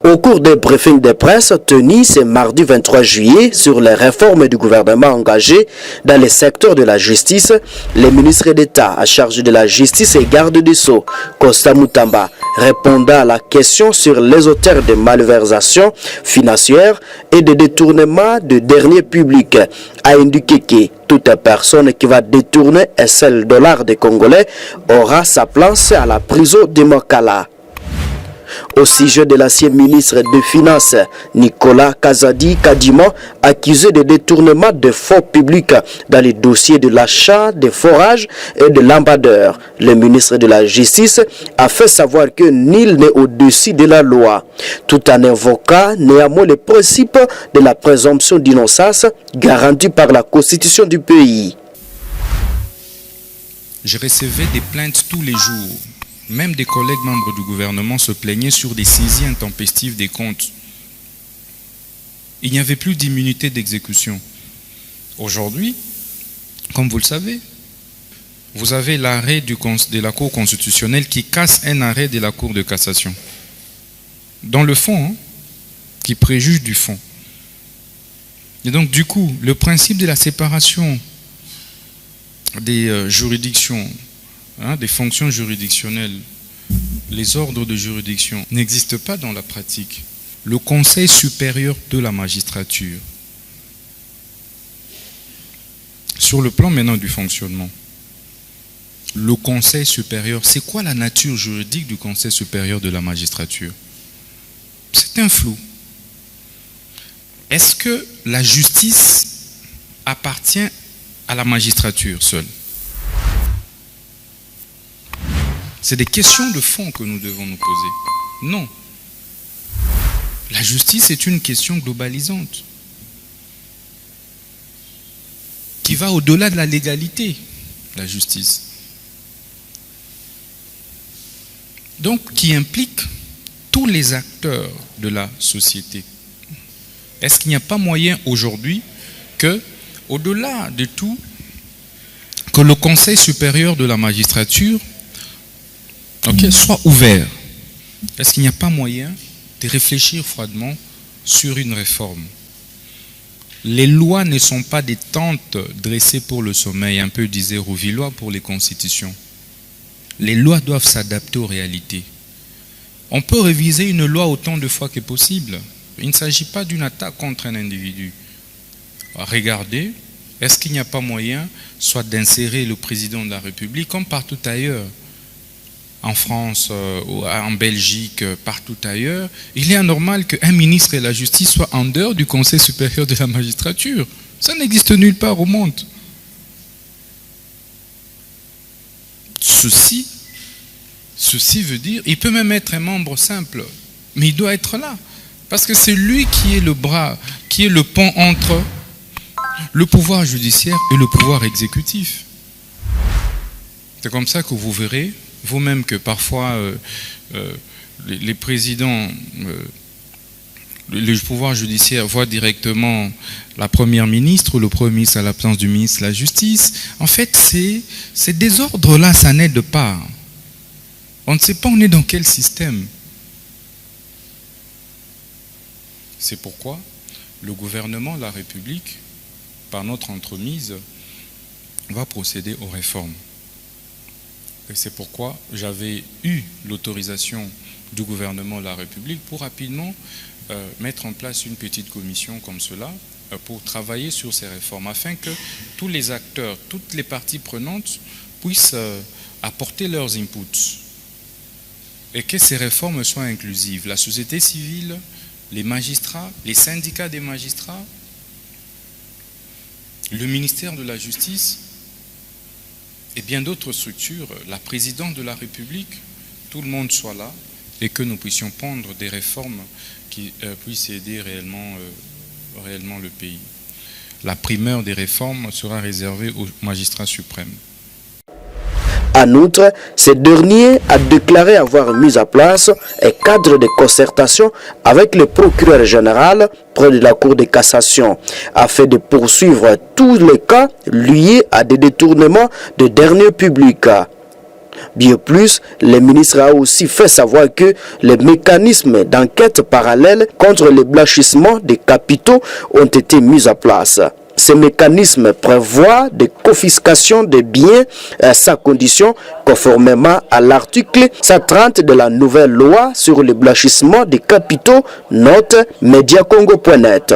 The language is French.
Au cours des briefings de presse tenus ce mardi 23 juillet sur les réformes du gouvernement engagées dans le secteur de la justice, le ministre d'État à charge de la justice et garde des Sceaux, Costa Mutamba, répondant à la question sur les auteurs de malversations financières et de détournement de deniers publics, a indiqué que toute personne qui va détourner un seul dollar des Congolais aura sa place à la prison de Mokala. Au sujet de l'ancien ministre des Finances, Nicolas Kazadi Kadima, accusé de détournement de fonds publics dans les dossiers de l'achat des forages et de l'ambadeur. Le ministre de la Justice a fait savoir que nul n'est au-dessus de la loi, tout en invoquant néanmoins le principe de la présomption d'innocence garantie par la Constitution du pays. Je recevais des plaintes tous les jours. Même des collègues membres du gouvernement se plaignaient sur des saisies intempestives des comptes. Il n'y avait plus d'immunité d'exécution. Aujourd'hui, comme vous le savez, vous avez l'arrêt de la Cour constitutionnelle qui casse un arrêt de la Cour de cassation. Dans le fond, qui préjuge du fond. Et donc, du coup, le principe de la séparation des juridictions, des fonctions juridictionnelles, les ordres de juridiction n'existent pas dans la pratique. Le Conseil supérieur de la magistrature, sur le plan maintenant du fonctionnement, le Conseil supérieur, c'est quoi la nature juridique du Conseil supérieur de la magistrature? C'est un flou. Est-ce que la justice appartient à la magistrature seule? C'est des questions de fond que nous devons nous poser. Non. La justice est une question globalisante qui va au-delà de la légalité, la justice. Donc, qui implique tous les acteurs de la société. Est-ce qu'il n'y a pas moyen aujourd'hui que, au-delà de tout, que le Conseil supérieur de la magistrature soit ouvert? Est-ce qu'il n'y a pas moyen de réfléchir froidement sur une réforme? Les lois ne sont pas des tentes dressées pour le sommeil, un peu disait Rouvillois pour les constitutions. Les lois doivent s'adapter aux réalités. On peut réviser une loi autant de fois que possible. Il ne s'agit pas d'une attaque contre un individu. Regardez, est-ce qu'il n'y a pas moyen soit d'insérer le président de la République comme partout ailleurs, en France, en Belgique, partout ailleurs, il est anormal qu'un ministre de la Justice soit en dehors du Conseil supérieur de la magistrature. Ça n'existe nulle part au monde. Ceci veut dire, il peut même être un membre simple, mais il doit être là. Parce que c'est lui qui est le bras, qui est le pont entre le pouvoir judiciaire et le pouvoir exécutif. C'est comme ça que vous verrez vous-même que parfois les présidents, le pouvoir judiciaire voit directement la première ministre ou le premier ministre à l'absence du ministre de la Justice. En fait, ces désordres-là, ça n'aide pas. On ne sait pas on est dans quel système. C'est pourquoi le gouvernement de la République, par notre entremise, va procéder aux réformes. Et c'est pourquoi j'avais eu l'autorisation du gouvernement de la République pour rapidement mettre en place une petite commission comme cela pour travailler sur ces réformes afin que tous les acteurs, toutes les parties prenantes puissent apporter leurs inputs et que ces réformes soient inclusives. La société civile, les magistrats, les syndicats des magistrats, le ministère de la Justice et bien d'autres structures, la présidente de la République, tout le monde soit là et que nous puissions prendre des réformes qui puissent aider réellement le pays. La primeur des réformes sera réservée au magistrat suprême. En outre, ce dernier a déclaré avoir mis en place un cadre de concertation avec le procureur général près de la Cour de cassation afin de poursuivre tous les cas liés à des détournements de deniers publics. Bien plus, le ministre a aussi fait savoir que les mécanismes d'enquête parallèle contre le blanchissement des capitaux ont été mis en place. Ces mécanismes prévoient des confiscations de biens sans condition conformément à l'article 130 de la nouvelle loi sur le blanchissement des capitaux, note mediacongo.net.